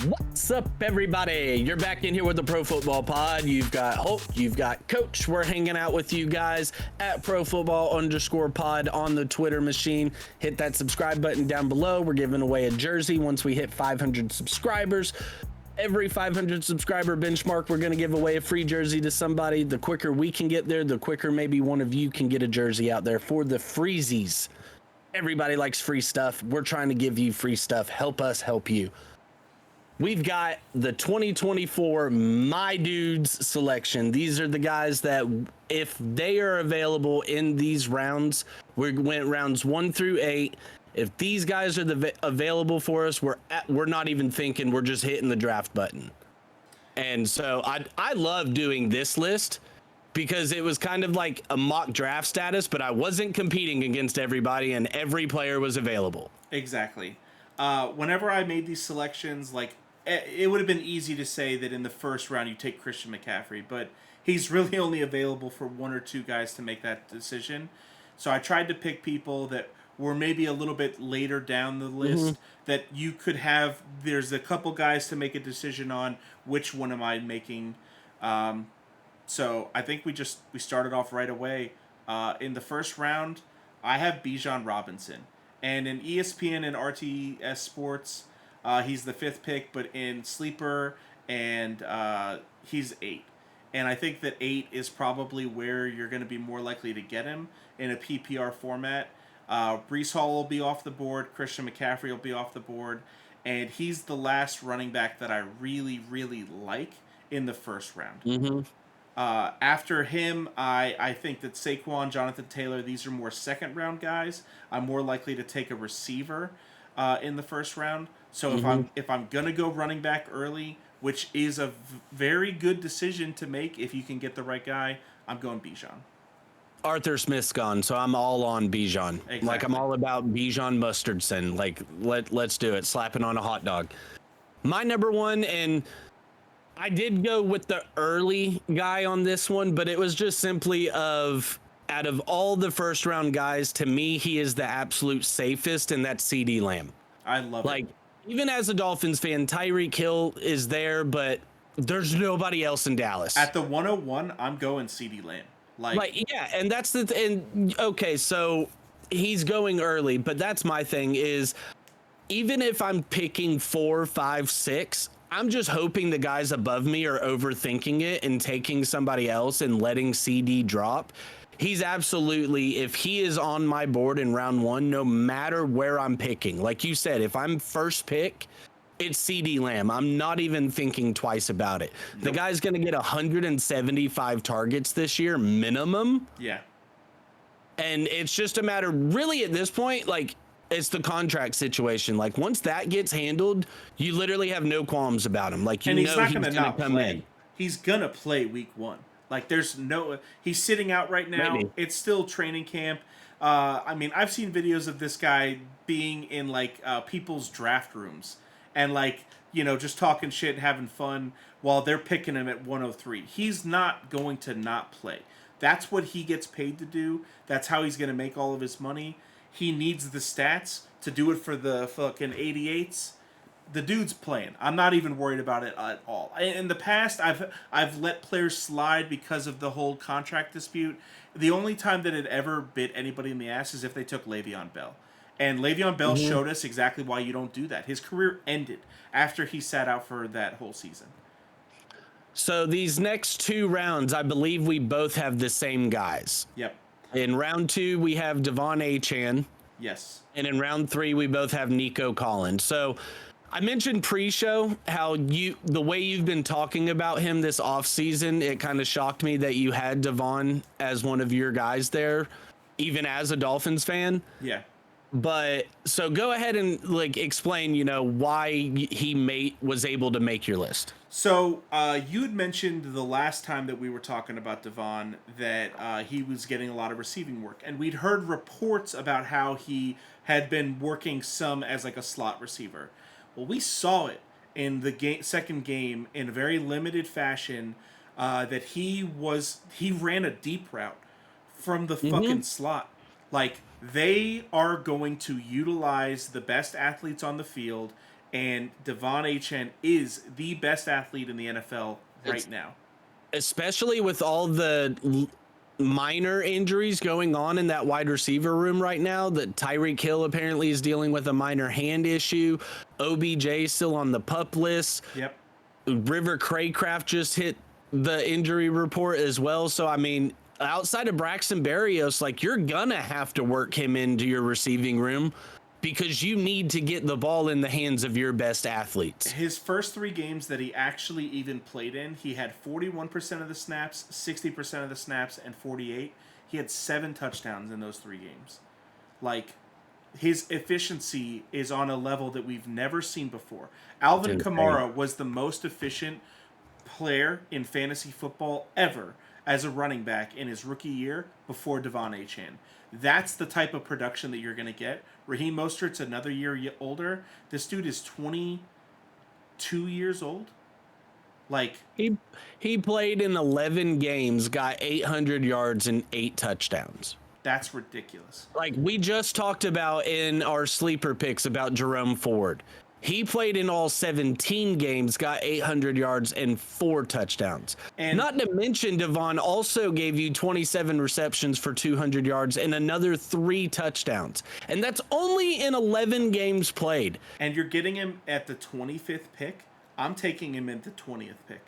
What's up, everybody? You're back in here with the Pro Football Pod. You've got Hope, you've got Coach. We're hanging out with you guys at ProFootball_pod on the Twitter machine. Hit that subscribe button down below. We're giving away a jersey once we hit 500 subscribers. Every 500 subscriber benchmark, we're going to give away a free jersey to somebody. The quicker we can get there, the quicker maybe one of you can get a jersey out there for the Freezies. Everybody likes free stuff. We're trying to give you free stuff. Help us help you. We've got the 2024 My Dudes selection. These are the guys that, if they are available in these rounds, we went rounds 1 through 8. If these guys are available for us, we're not even thinking. We're just hitting the draft button. And so I love doing this list because it was kind of like a mock draft status, but I wasn't competing against everybody, and every player was available. Exactly. Whenever I made these selections, like, it would have been easy to say that in the first round you take Christian McCaffrey, but he's really only available for one or two guys to make that decision. So I tried to pick people that were maybe a little bit later down the list that you could have. There's a couple guys to make a decision on which one am I making. So I think we started off right away. In the first round, I have Bijan Robinson. And in ESPN and RTS Sports, he's the 5th pick, but in Sleeper and he's 8. And I think that 8 is probably where you're going to be more likely to get him in a PPR format. Breece Hall will be off the board. Christian McCaffrey will be off the board. And he's the last running back that I really, really like in the first round. After him, I think that Saquon, Jonathan Taylor, these are more second-round guys. I'm more likely to take a receiver in the first round. So if I'm gonna go running back early, which is a very good decision to make if you can get the right guy, I'm going Bijan. Arthur Smith's gone, so I'm all on Bijan. Exactly. Like, I'm all about Bijan Mustardson. Like, let's do it. Slapping on a hot dog. My number one, and I did go with the early guy on this one, but it was just simply out of all the first round guys, to me, he is the absolute safest, and that's CeeDee Lamb. I love it. Even as a Dolphins fan, Tyreek Hill is there, but there's nobody else in Dallas. At the 101, I'm going CeeDee Lamb. Yeah, and that's okay, so he's going early, but that's my thing is, even if I'm picking 4, 5, 6, I'm just hoping the guys above me are overthinking it and taking somebody else and letting CD drop. He's absolutely, if he is on my board in round 1, no matter where I'm picking, like you said, if I'm first pick, it's CeeDee Lamb. I'm not even thinking twice about it. Nope. The guy's going to get 175 targets this year, minimum. Yeah. And it's just a matter, really, at this point, like, it's the contract situation. Like, once that gets handled, you literally have no qualms about him. Like, he's going to come in. He's going to play week 1. Like, he's sitting out right now. Maybe. It's still training camp. I mean, I've seen videos of this guy being in, like, people's draft rooms and, like, just talking shit and having fun while they're picking him at 103. He's not going to not play. That's what he gets paid to do. That's how he's going to make all of his money. He needs the stats to do it for the fucking 88s. The dude's playing. I'm not even worried about it at all. In the past, I've let players slide because of the whole contract dispute. The only time that it ever bit anybody in the ass is if they took Le'Veon Bell. And Le'Veon Bell showed us exactly why you don't do that. His career ended after he sat out for that whole season. So these next 2 rounds, I believe we both have the same guys. Yep. In round 2, we have Devon Achane. Yes. And in round 3, we both have Nico Collins. So I mentioned pre-show how the way you've been talking about him this offseason, it kind of shocked me that you had Devon as one of your guys there, even as a Dolphins fan. Yeah. But so go ahead and explain, why he was able to make your list. So you had mentioned the last time that we were talking about Devon that he was getting a lot of receiving work, and we'd heard reports about how he had been working some as like a slot receiver. Well, we saw it in the second game in a very limited fashion that he ran a deep route from the fucking slot. Like, they are going to utilize the best athletes on the field And Devon Achane is the best athlete in the NFL right now. Especially with all the minor injuries going on in that wide receiver room right now. That Tyreek Hill apparently is dealing with a minor hand issue. OBJ still on the PUP list. Yep. River Craycraft just hit the injury report as well. So, I mean, outside of Braxton Berrios, like, you're gonna have to work him into your receiving room because you need to get the ball in the hands of your best athletes. His first 3 games that he actually even played in, he had 41% of the snaps, 60% of the snaps, and 48. He had 7 touchdowns in those 3 games. Like, his efficiency is on a level that we've never seen before. Alvin Kamara was the most efficient player in fantasy football ever as a running back in his rookie year before Devon Achane. That's the type of production that you're going to get. Raheem Mostert's another year older. This dude is 22 years old. Like, he played in 11 games, got 800 yards and 8 touchdowns. That's ridiculous. Like, we just talked about in our sleeper picks about Jerome Ford. He played in all 17 games, got 800 yards and 4 touchdowns. And not to mention, Devon also gave you 27 receptions for 200 yards and another 3 touchdowns. And that's only in 11 games played. And you're getting him at the 25th pick. I'm taking him at the 20th pick.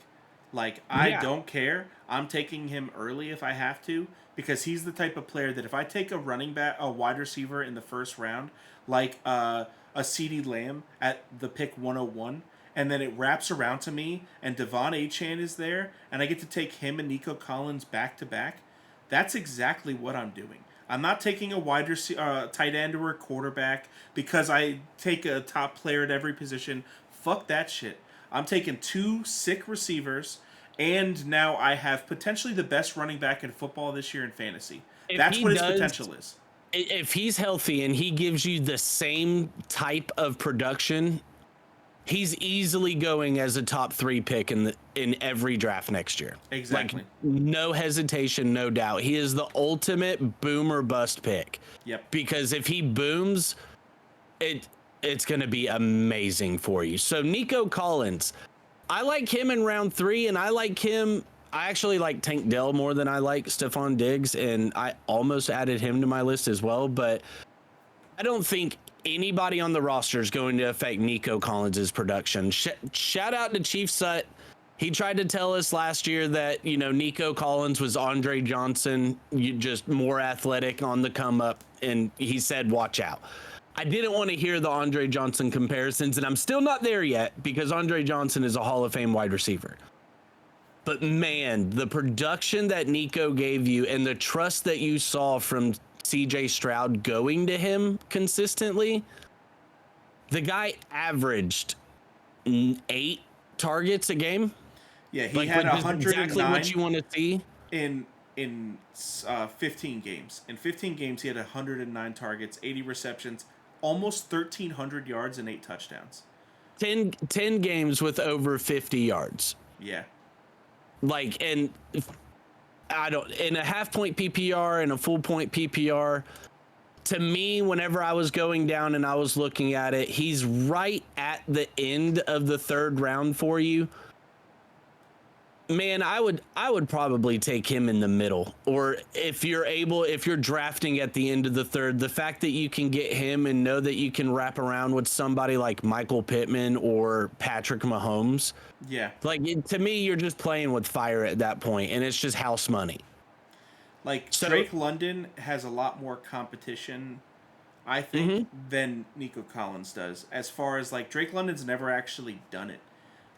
Like, I don't care. I'm taking him early if I have to, because he's the type of player that if I take a running back, a wide receiver in the first round, like a CeeDee Lamb at the pick 101, and then it wraps around to me, and Devon Achane is there, and I get to take him and Nico Collins back to back, that's exactly what I'm doing. I'm not taking a wide tight end or a quarterback because I take a top player at every position. Fuck that shit. I'm taking 2 sick receivers, and now I have potentially the best running back in football this year in fantasy. That's what his potential is. If he's healthy and he gives you the same type of production, he's easily going as a top 3 pick in every draft next year. Exactly. Like, no hesitation, no doubt. He is the ultimate boom or bust pick. Yep. Because if he booms, it's going to be amazing for you. So Nico Collins, I like him in round 3, and I actually like Tank Dell more than I like Stephon Diggs, and I almost added him to my list as well, but I don't think anybody on the roster is going to affect Nico Collins' production. Shout out to Chief Sut. He tried to tell us last year that, Nico Collins was Andre Johnson, just more athletic on the come up, and he said, watch out. I didn't want to hear the Andre Johnson comparisons, and I'm still not there yet because Andre Johnson is a Hall of Fame wide receiver. But man, the production that Nico gave you and the trust that you saw from CJ Stroud going to him consistently, the guy averaged 8 targets a game. Yeah, he had 109. Exactly what you want to see in 15 games. In 15 games, he had 109 targets, 80 receptions, almost 1,300 yards and 8 touchdowns. 10 games with over 50 yards. Yeah. Like, and in a half point PPR and a full point PPR, to me, whenever I was going down and I was looking at it, he's right at the end of the 3rd round for you. Man, I would probably take him in the middle, or if you're drafting at the end of the 3rd, the fact that you can get him and know that you can wrap around with somebody like Michael Pittman or Patrick Mahomes. Yeah. Like, to me, you're just playing with fire at that point, and it's just house money. Like, Drake London has a lot more competition, I think, than Nico Collins does. As far as, like, Drake London's never actually done it.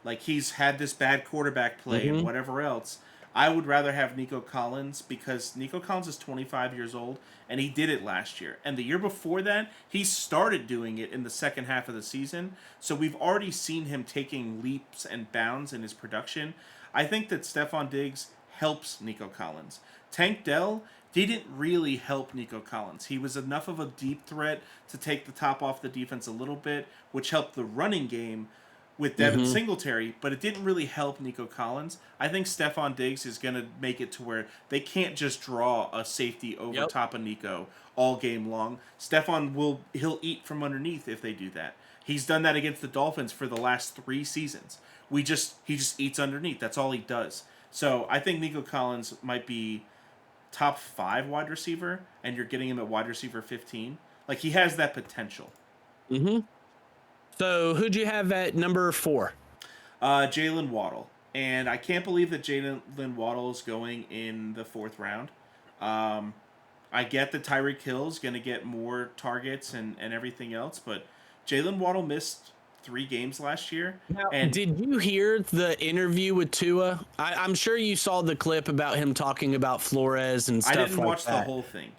Like, he's had this bad quarterback play and whatever else. I would rather have Nico Collins because Nico Collins is 25 years old, and he did it last year. And the year before that, he started doing it in the second half of the season. So we've already seen him taking leaps and bounds in his production. I think that Stephon Diggs helps Nico Collins. Tank Dell didn't really help Nico Collins. He was enough of a deep threat to take the top off the defense a little bit, which helped the running game with Devin Singletary, but it didn't really help Nico Collins. I think Stephon Diggs is going to make it to where they can't just draw a safety over top of Nico all game long. He'll eat from underneath if they do that. He's done that against the Dolphins for the last 3 seasons. He just eats underneath. That's all he does. So I think Nico Collins might be top 5 wide receiver, and you're getting him at wide receiver 15. Like, he has that potential. Mm-hmm. So who'd you have at number 4? Jalen Waddle. And I can't believe that Jalen Waddle is going in the 4th round. I get that Tyreek Hill's going to get more targets and everything else, but Jalen Waddle missed 3 games last year. Now, And did you hear the interview with Tua? I'm sure you saw the clip about him talking about Flores and I stuff didn't like watch that. the whole thing.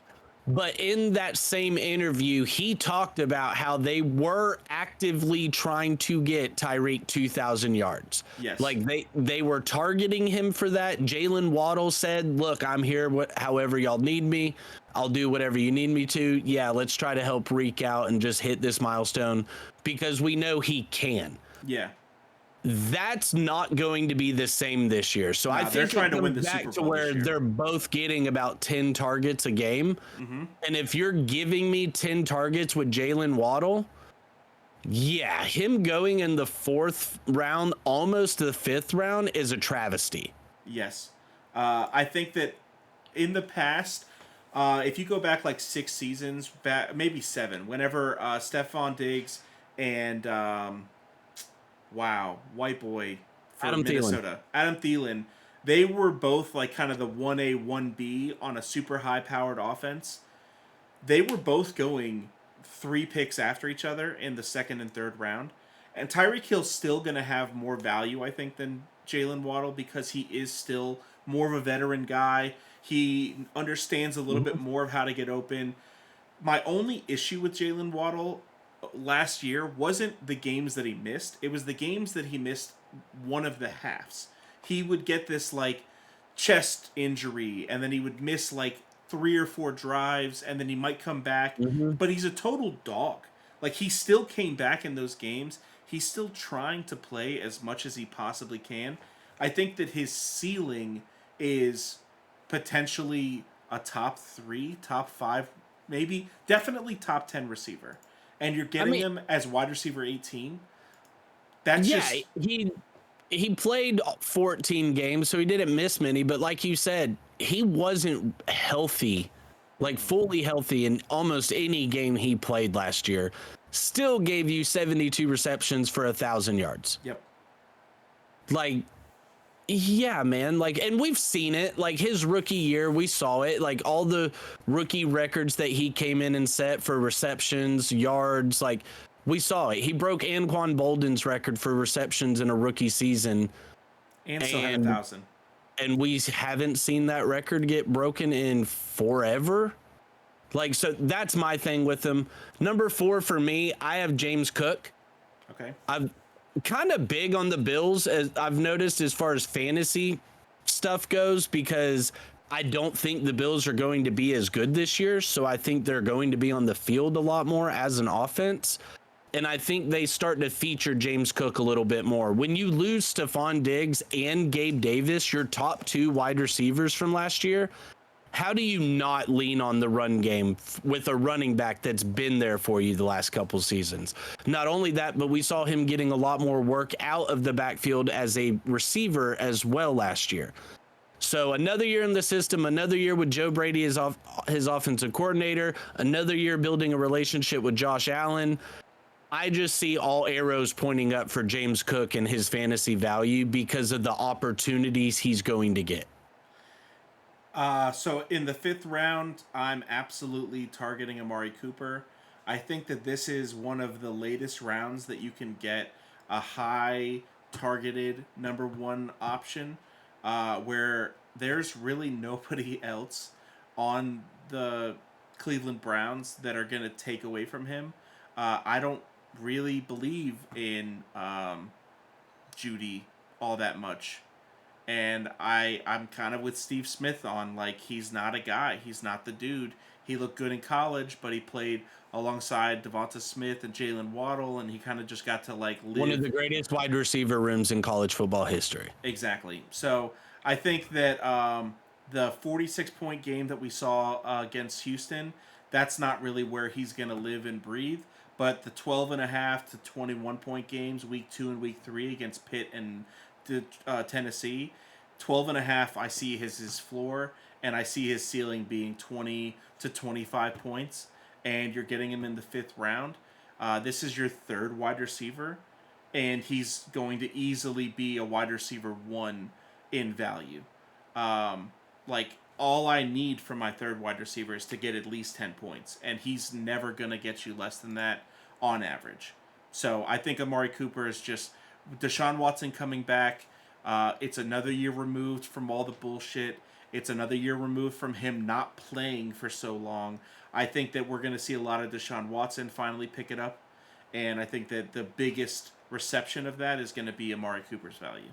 But in that same interview, he talked about how they were actively trying to get Tyreek 2,000 yards. Yes. Like they were targeting him for that. Jalen Waddle said, look, I'm here however y'all need me. I'll do whatever you need me to. Yeah, let's try to help Reek out and just hit this milestone because we know he can. Yeah. That's not going to be the same this year. So I they're think trying it to win comes the back Super to Bowl where this year. they're both getting about 10 targets a game. Mm-hmm. And if you're giving me 10 targets with Jalen Waddle, yeah, him going in the 4th round, almost the 5th round, is a travesty. Yes. I think that in the past, if you go back like 6 seasons, maybe 7, whenever Stephon Diggs and white boy for Adam Minnesota, Adam Thielen, they were both like kind of the 1A, 1B on a super high powered offense. They were both going 3 picks after each other in the 2nd and 3rd round. And Tyreek Hill's still going to have more value, I think, than Jalen Waddle because he is still more of a veteran guy. He understands a little bit more of how to get open. My only issue with Jalen Waddle last year wasn't the games that he missed. It was the games that he missed one of the halves. He would get this like chest injury and then he would miss like 3 or 4 drives and then he might come back. But he's a total dog. Like, he still came back in those games. He's still trying to play as much as he possibly can. I think that his ceiling is potentially a top 3, top 5, maybe, definitely top 10 receiver. And you're getting him as wide receiver 18. That's he played 14 games, so he didn't miss many. But like you said, he wasn't healthy, like fully healthy in almost any game he played last year. Still gave you 72 receptions for 1,000 yards. Yep. Like, yeah, man. Like, and we've seen it. Like, his rookie year, we saw it. Like, all the rookie records that he came in and set for receptions, yards, like, we saw it. He broke Anquan Bolden's record for receptions in a rookie season. And still had 1,000. And we haven't seen that record get broken in forever. Like, so that's my thing with him. Number 4 for me, I have James Cook. Okay. I'm kind of big on the Bills, as I've noticed, as far as fantasy stuff goes, because I don't think the Bills are going to be as good this year. So I think they're going to be on the field a lot more as an offense. And I think they start to feature James Cook a little bit more. When you lose Stephon Diggs and Gabe Davis, your top 2 wide receivers from last year, how do you not lean on the run game with a running back that's been there for you the last couple seasons? Not only that, but we saw him getting a lot more work out of the backfield as a receiver as well last year. So another year in the system, another year with Joe Brady as his offensive coordinator, another year building a relationship with Josh Allen. I just see all arrows pointing up for James Cook and his fantasy value because of the opportunities he's going to get. So in the 5th round, I'm absolutely targeting Amari Cooper. I think that this is one of the latest rounds that you can get a high targeted number 1 option, where there's really nobody else on the Cleveland Browns that are going to take away from him. I don't really believe in Judy all that much. And I'm kind of with Steve Smith on, like, he's not a guy. He's not the dude. He looked good in college, but he played alongside Devonta Smith and Jalen Waddle, and he kind of just got to, like, live. One of the greatest wide receiver rooms in college football history. Exactly. So I think that the 46-point game that we saw against Houston, that's not really where he's going to live and breathe. but the 12.5 to 21 point games, week 2 and week 3 against Pitt and Tennessee, 12.5, I see his floor, and I see his ceiling being 20 to 25 points, and you're getting him in the 5th round. This is your 3rd wide receiver, and he's going to easily be a wide receiver 1 in value. Like, all I need from my 3rd wide receiver is to get at least 10 points, and he's never going to get you less than that on average. So I think Amari Cooper is just Deshaun Watson coming back. It's another year removed from all the bullshit. It's another year removed from him not playing for so long. I think that we're going to see a lot of Deshaun Watson finally pick it up, and I think that the biggest reception of that is going to be Amari Cooper's value.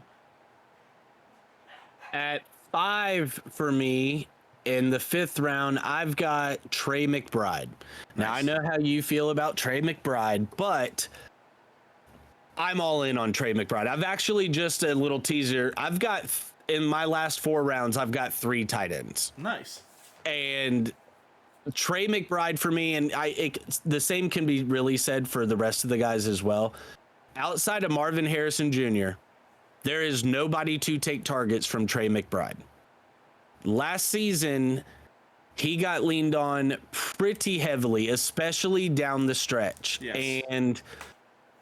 At 5 for me in the 5th round, I've got Trey McBride. Now, I know how you feel about Trey McBride, but I'm all in on Trey McBride. I've actually, just a little teaser, I've got, in my last 4 rounds, I've got 3 tight ends. Nice. And Trey McBride for me, and the same can be really said for the rest of the guys as well. Outside of Marvin Harrison Jr., there is nobody to take targets from Trey McBride. Last season, he got leaned on pretty heavily, especially down the stretch. Yes. And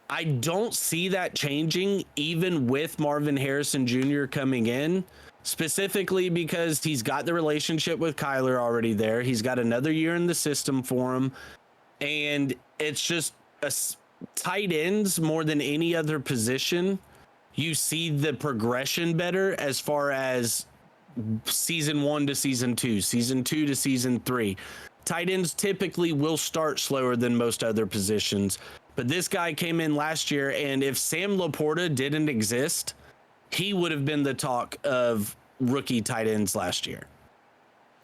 I don't see that changing even with Marvin Harrison Jr. coming in, specifically because he's got the relationship with Kyler already there. He's got another year in the system for him. And it's just tight ends more than any other position. You see the progression better as far as season 1 to season 2, season 2 to season 3. Tight ends typically will start slower than most other positions, but this guy came in last year, and if Sam Laporta didn't exist, he would have been the talk of rookie tight ends last year.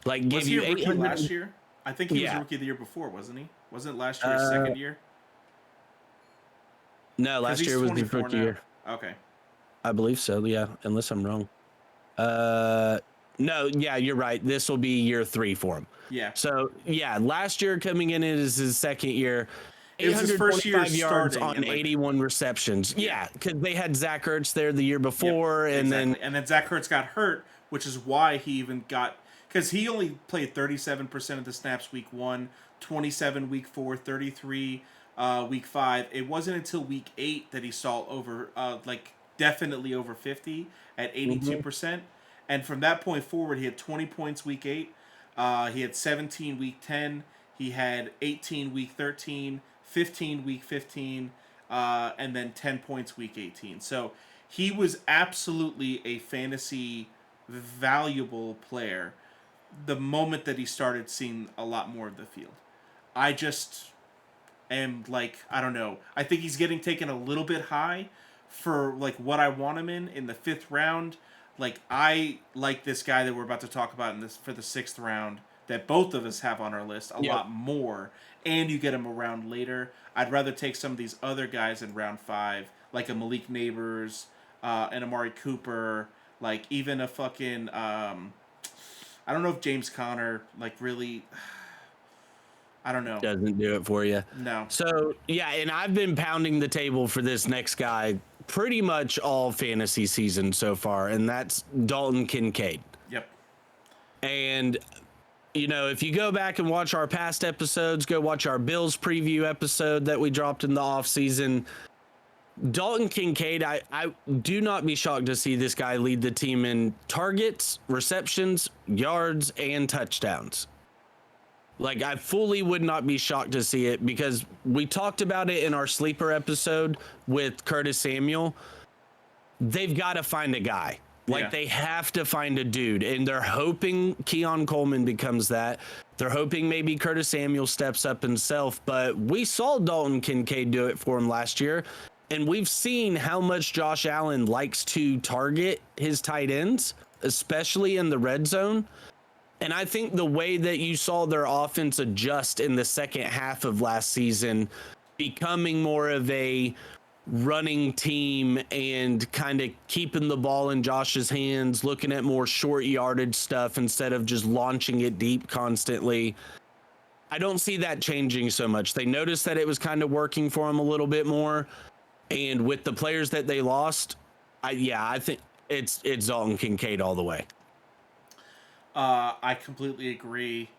Like, was he a rookie last year? I think he was rookie the year before, wasn't he? Wasn't last year his second year? No, last year was his rookie year. Okay. I believe so, yeah, unless I'm wrong. No, yeah, you're right. This will be year 3 for him. Yeah. So, yeah, last year coming in, it is his second year. It was his first year yards starting on 81 receptions. Yeah, because they had Zach Ertz there the year before, and then Zach Ertz got hurt, which is why he even got, because he only played 37% of the snaps week 1, 27 week 4, 33 week 5. It wasn't until week 8 that he saw over definitely over 50 at 82%. And from that point forward, he had 20 points week 8. He had 17 week 10. He had 18 week 13, 15 week 15, and then 10 points week 18. So he was absolutely a fantasy valuable player the moment that he started seeing a lot more of the field. I just am I don't know. I think he's getting taken a little bit high for what I want him in the 5th round. I like this guy that we're about to talk about for the 6th round that both of us have on our list a lot more, and you get him a round later. I'd rather take some of these other guys in round 5, like a Malik Neighbors, an Amari Cooper, even a fucking I don't know if James Conner really. I don't know. Doesn't do it for you. No. So, yeah, and I've been pounding the table for this next guy pretty much all fantasy season so far, and that's Dalton Kincaid. Yep. And, if you go back and watch our past episodes, go watch our Bills preview episode that we dropped in the offseason. Dalton Kincaid, I do not be shocked to see this guy lead the team in targets, receptions, yards, and touchdowns. I fully would not be shocked to see it because we talked about it in our sleeper episode with Curtis Samuel. They've got to find a guy. They have to find a dude, and they're hoping Keon Coleman becomes that. They're hoping maybe Curtis Samuel steps up himself, but we saw Dalton Kincaid do it for him last year, and we've seen how much Josh Allen likes to target his tight ends, especially in the red zone. And I think the way that you saw their offense adjust in the second half of last season, becoming more of a running team and kind of keeping the ball in Josh's hands, looking at more short yardage stuff instead of just launching it deep constantly. I don't see that changing so much. They noticed that it was kind of working for them a little bit more, and with the players that they lost, I think it's Dalton Kincaid all the way. I completely agree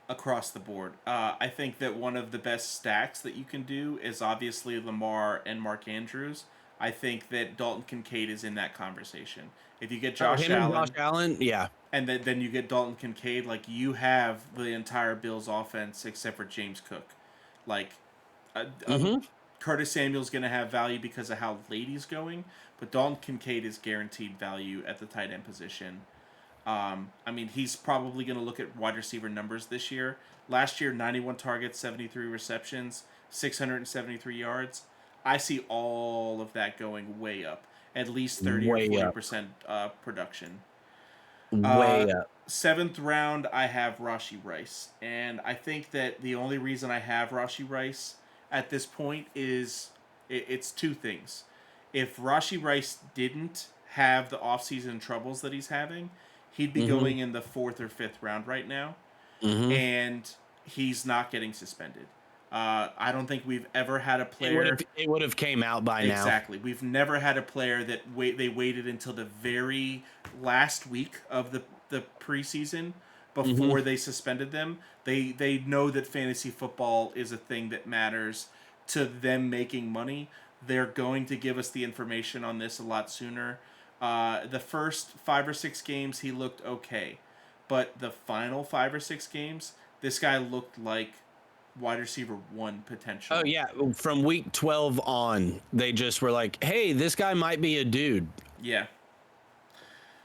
across the board. I think that one of the best stacks that you can do is obviously Lamar and Mark Andrews. I think that Dalton Kincaid is in that conversation. If you get Josh Him and Josh Allen Allen, yeah. and then you get Dalton Kincaid, like you have the entire Bills offense except for James Cook. Like, Mm-hmm. Curtis Samuel's going to have value because of how late he's going, but Dalton Kincaid is guaranteed value at the tight end position. I mean, he's probably going to look at wide receiver numbers this year. Last year, 91 targets, 73 receptions, 673 yards. I see all of that going way up, at least 30 or Way up. 40% production. Way up. Seventh round, I have Rashi Rice. And I think that the only reason I have Rashi Rice at this point is it's two things. If Rashi Rice didn't have the offseason troubles that he's having, he'd be going in the fourth or fifth round right now, and he's not getting suspended. I don't think we've ever had a player. It would have came out by now. Exactly. We've never had a player that they waited until the very last week of the preseason before they suspended them. They know that fantasy football is a thing that matters to them making money. They're going to give us the information on this a lot sooner. The first 5 or 6 games he looked okay, but the final 5 or 6 games, this guy looked like wide receiver 1 potential. Oh yeah, from week 12 on, they just were like, "Hey, this guy might be a dude." Yeah.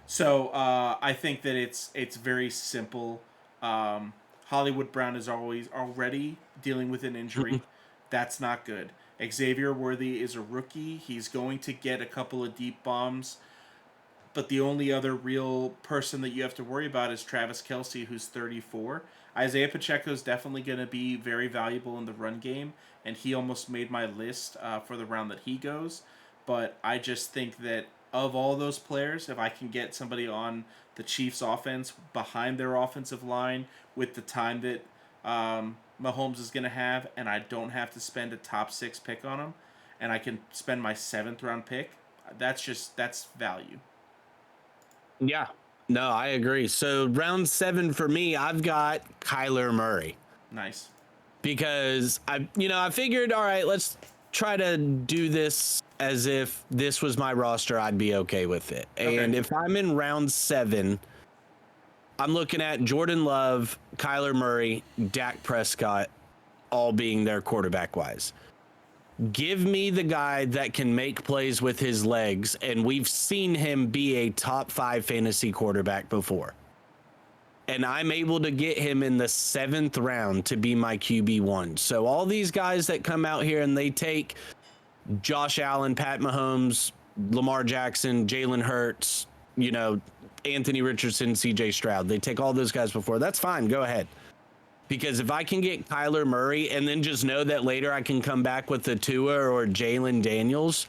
So I think that it's very simple. Hollywood Brown is already dealing with an injury. That's not good. Xavier Worthy is a rookie. He's going to get a couple of deep bombs. But the only other real person that you have to worry about is Travis Kelce, who's 34. Isaiah Pacheco is definitely going to be very valuable in the run game, and he almost made my list for the round that he goes. But I just think that of all those players, if I can get somebody on the Chiefs' offense behind their offensive line with the time that Mahomes is going to have, and I don't have to spend a top 6 pick on him, and I can spend my 7th round pick, that's value. Yeah. No, I agree. So round 7 for me, I've got Kyler Murray. Nice. Because I figured, all right, let's try to do this as if this was my roster, I'd be okay with it. Okay. And if I'm in round 7, I'm looking at Jordan Love, Kyler Murray, Dak Prescott, all being their quarterback wise. Give me the guy that can make plays with his legs, and we've seen him be a top 5 fantasy quarterback before. And I'm able to get him in the 7th round to be my QB1. So all these guys that come out here and they take Josh Allen, Pat Mahomes, Lamar Jackson, Jalen Hurts, Anthony Richardson, CJ Stroud. They take all those guys before. That's fine. Go ahead. Because if I can get Kyler Murray and then just know that later I can come back with the Tua or Jalen Daniels.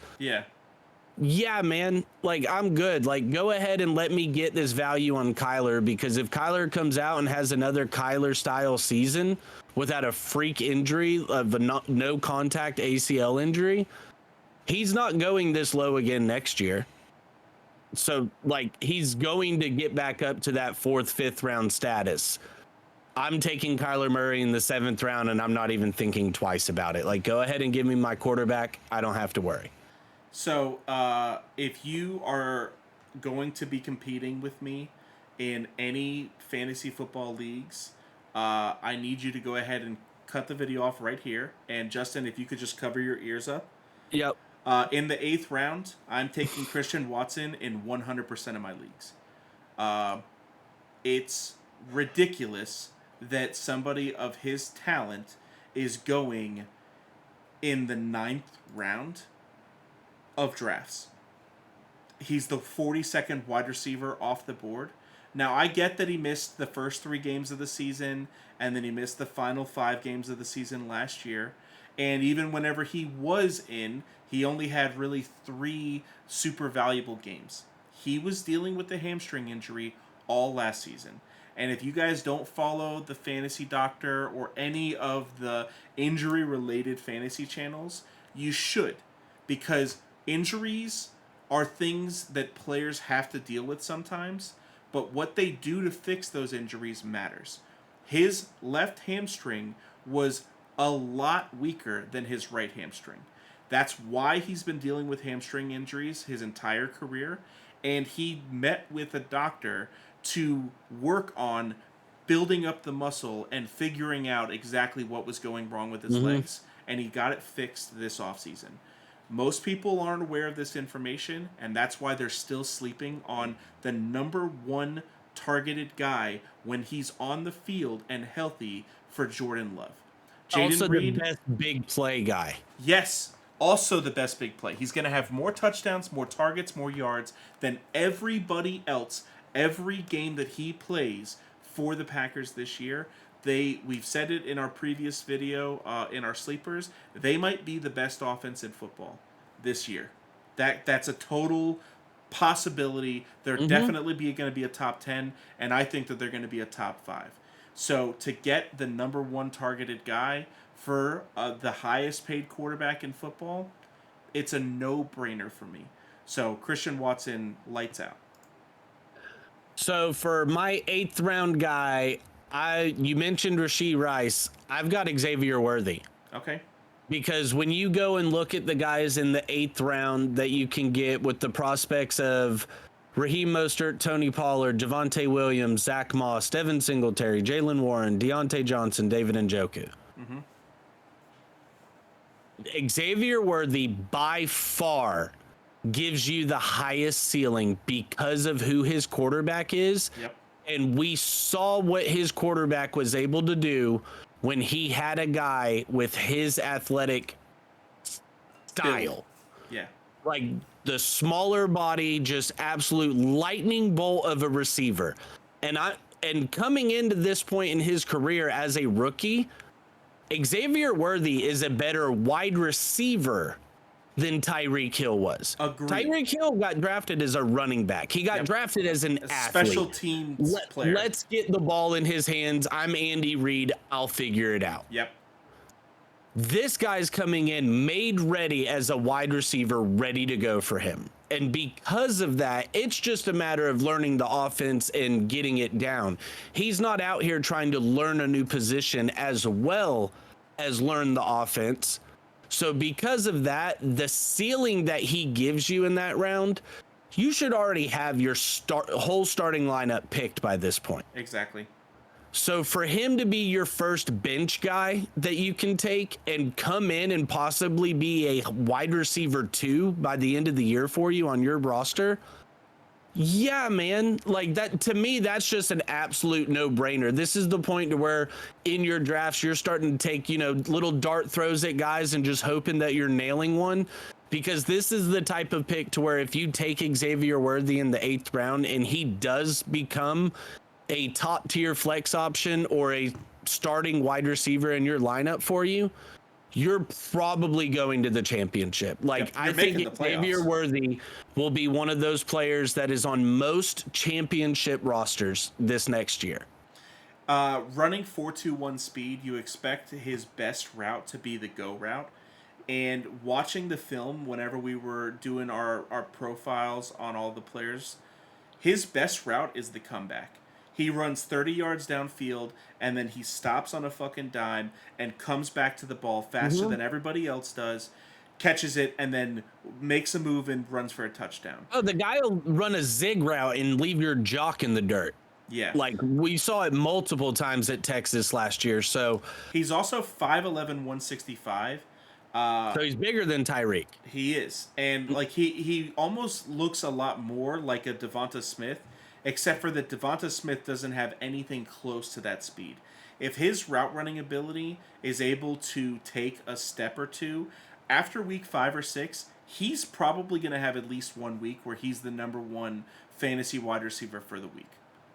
Yeah, man. Like, I'm good. Like, go ahead and let me get this value on Kyler, because if Kyler comes out and has another Kyler style season without a freak injury of a no contact ACL injury, he's not going this low again next year. So, like, he's going to get back up to that 4th, 5th round status. I'm taking Kyler Murray in the 7th round, and I'm not even thinking twice about it. Like, go ahead and give me my quarterback. I don't have to worry. So, if you are going to be competing with me in any fantasy football leagues, I need you to go ahead and cut the video off right here. And Justin, if you could just cover your ears up. Yep. In the 8th round, I'm taking Christian Watson in 100% of my leagues. It's ridiculous that somebody of his talent is going in the 9th round of drafts. He's the 42nd wide receiver off the board. Now, I get that he missed the first 3 games of the season, and then he missed the final 5 games of the season last year. And even whenever he was in, he only had really 3 super valuable games. He was dealing with the hamstring injury all last season. And if you guys don't follow the Fantasy Doctor or any of the injury related fantasy channels, you should. Because injuries are things that players have to deal with sometimes, but what they do to fix those injuries matters. His left hamstring was a lot weaker than his right hamstring. That's why he's been dealing with hamstring injuries his entire career, and he met with a doctor to work on building up the muscle and figuring out exactly what was going wrong with his legs, and he got it fixed this offseason. Most people aren't aware of this information, and that's why they're still sleeping on the number one targeted guy when he's on the field and healthy for Jordan Love. Also Jaden the Reed, best big play guy. yes, also the best big play. He's going to have more touchdowns, more targets, more yards than everybody else every game that he plays for the Packers this year. We've said it in our previous video in our sleepers. They might be the best offense in football this year. That's a total possibility. They're definitely going to be a top 10, and I think that they're going to be a top 5. So to get the number one targeted guy for the highest paid quarterback in football, it's a no-brainer for me. So Christian Watson, lights out. So for my 8th round guy, you mentioned Rashee Rice. I've got Xavier Worthy. Okay. Because when you go and look at the guys in the 8th round that you can get with the prospects of Raheem Mostert, Tony Pollard, Javonte Williams, Zach Moss, Devin Singletary, Jalen Warren, Deontay Johnson, David Njoku. Xavier Worthy by far gives you the highest ceiling because of who his quarterback is. Yep. And we saw what his quarterback was able to do when he had a guy with his athletic style. Yeah. Like the smaller body, just absolute lightning bolt of a receiver. And coming into this point in his career as a rookie, Xavier Worthy is a better wide receiver than Tyreek Hill was. Agreed. Tyreek Hill got drafted as a running back. He got drafted as an athlete. Special teams player. Let's get the ball in his hands. I'm Andy Reid. I'll figure it out. Yep. This guy's coming in made ready as a wide receiver, ready to go for him. And because of that, it's just a matter of learning the offense and getting it down. He's not out here trying to learn a new position as well as learn the offense. So because of that, the ceiling that he gives you in that round, you should already have your whole starting lineup picked by this point. Exactly. So for him to be your first bench guy that you can take and come in and possibly be a wide receiver 2 by the end of the year for you on your roster, yeah, man, like that, to me, that's just an absolute no-brainer. This is the point to where in your drafts, you're starting to take, little dart throws at guys and just hoping that you're nailing one. Because this is the type of pick to where if you take Xavier Worthy in the 8th round and he does become a top tier flex option or a starting wide receiver in your lineup for you, you're probably going to the championship. Like, I think Xavier Worthy will be one of those players that is on most championship rosters this next year. Running 4.21 speed, you expect his best route to be the go route. And watching the film, whenever we were doing our profiles on all the players, his best route is the comeback. He runs 30 yards downfield, and then he stops on a fucking dime and comes back to the ball faster than everybody else does, catches it, and then makes a move and runs for a touchdown. Oh, the guy will run a zig route and leave your jock in the dirt. Yeah. Like, we saw it multiple times at Texas last year, so... He's also 5'11", 165. So he's bigger than Tyreek. He is. And, like, he almost looks a lot more like a Devonta Smith, except for that Devonta Smith doesn't have anything close to that speed. If his route running ability is able to take a step or two, after week 5 or 6, he's probably going to have at least 1 week where he's the number 1 fantasy wide receiver for the week.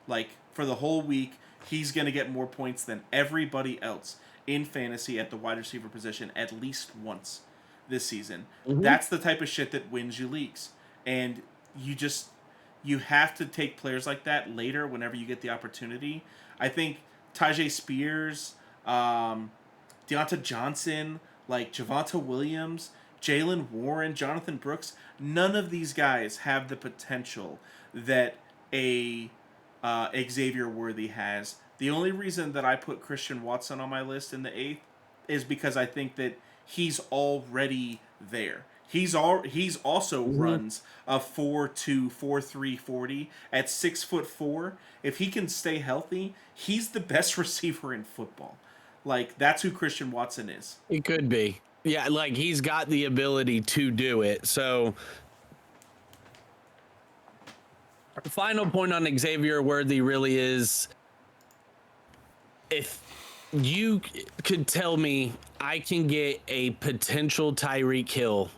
Like, for the whole week, he's going to get more points than everybody else in fantasy at the wide receiver position at least once this season. That's the type of shit that wins you leagues. And you just... you have to take players like that later whenever you get the opportunity. I think Tajay Spears, Deonta Johnson, like Javonte Williams, Jalen Warren, Jonathan Brooks, none of these guys have the potential that a Xavier Worthy has. The only reason that I put Christian Watson on my list in the 8th is because I think that he's already there. He's also runs a 4.2, 4.3 40 at 6'4". If he can stay healthy, he's the best receiver in football. Like, that's who Christian Watson is. He could be. Yeah, like he's got the ability to do it. So final point on Xavier Worthy really is, if you could tell me I can get a potential Tyreek Hill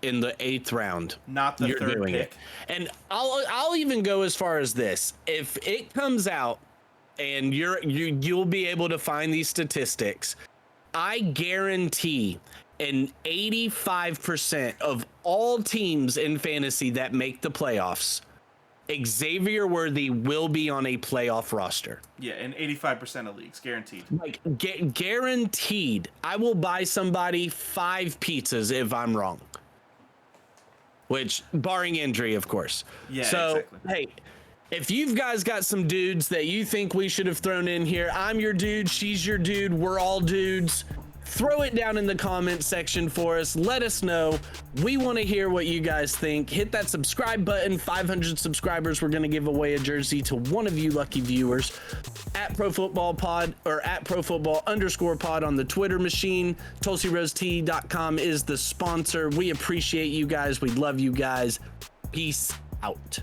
in the 8th round, not the third pick. And I'll even go as far as this. If it comes out and you'll be able to find these statistics, I guarantee an 85% of all teams in fantasy that make the playoffs, Xavier Worthy will be on a playoff roster. Yeah, in 85% of leagues, guaranteed. Like guaranteed. I will buy somebody 5 pizzas if I'm wrong. Which, barring injury, of course. Yeah, so, exactly. Hey, if you've guys got some dudes that you think we should have thrown in here, I'm your dude, she's your dude, we're all dudes. Throw it down in the comment section for us. Let us know. We want to hear what you guys think. Hit that subscribe button. 500 subscribers, we're going to give away a jersey to one of you lucky viewers. At Pro Football Pod, or at Pro Football _pod on the Twitter machine. TulsiRoseTea.com is the sponsor. We appreciate you guys. We love you guys. Peace out.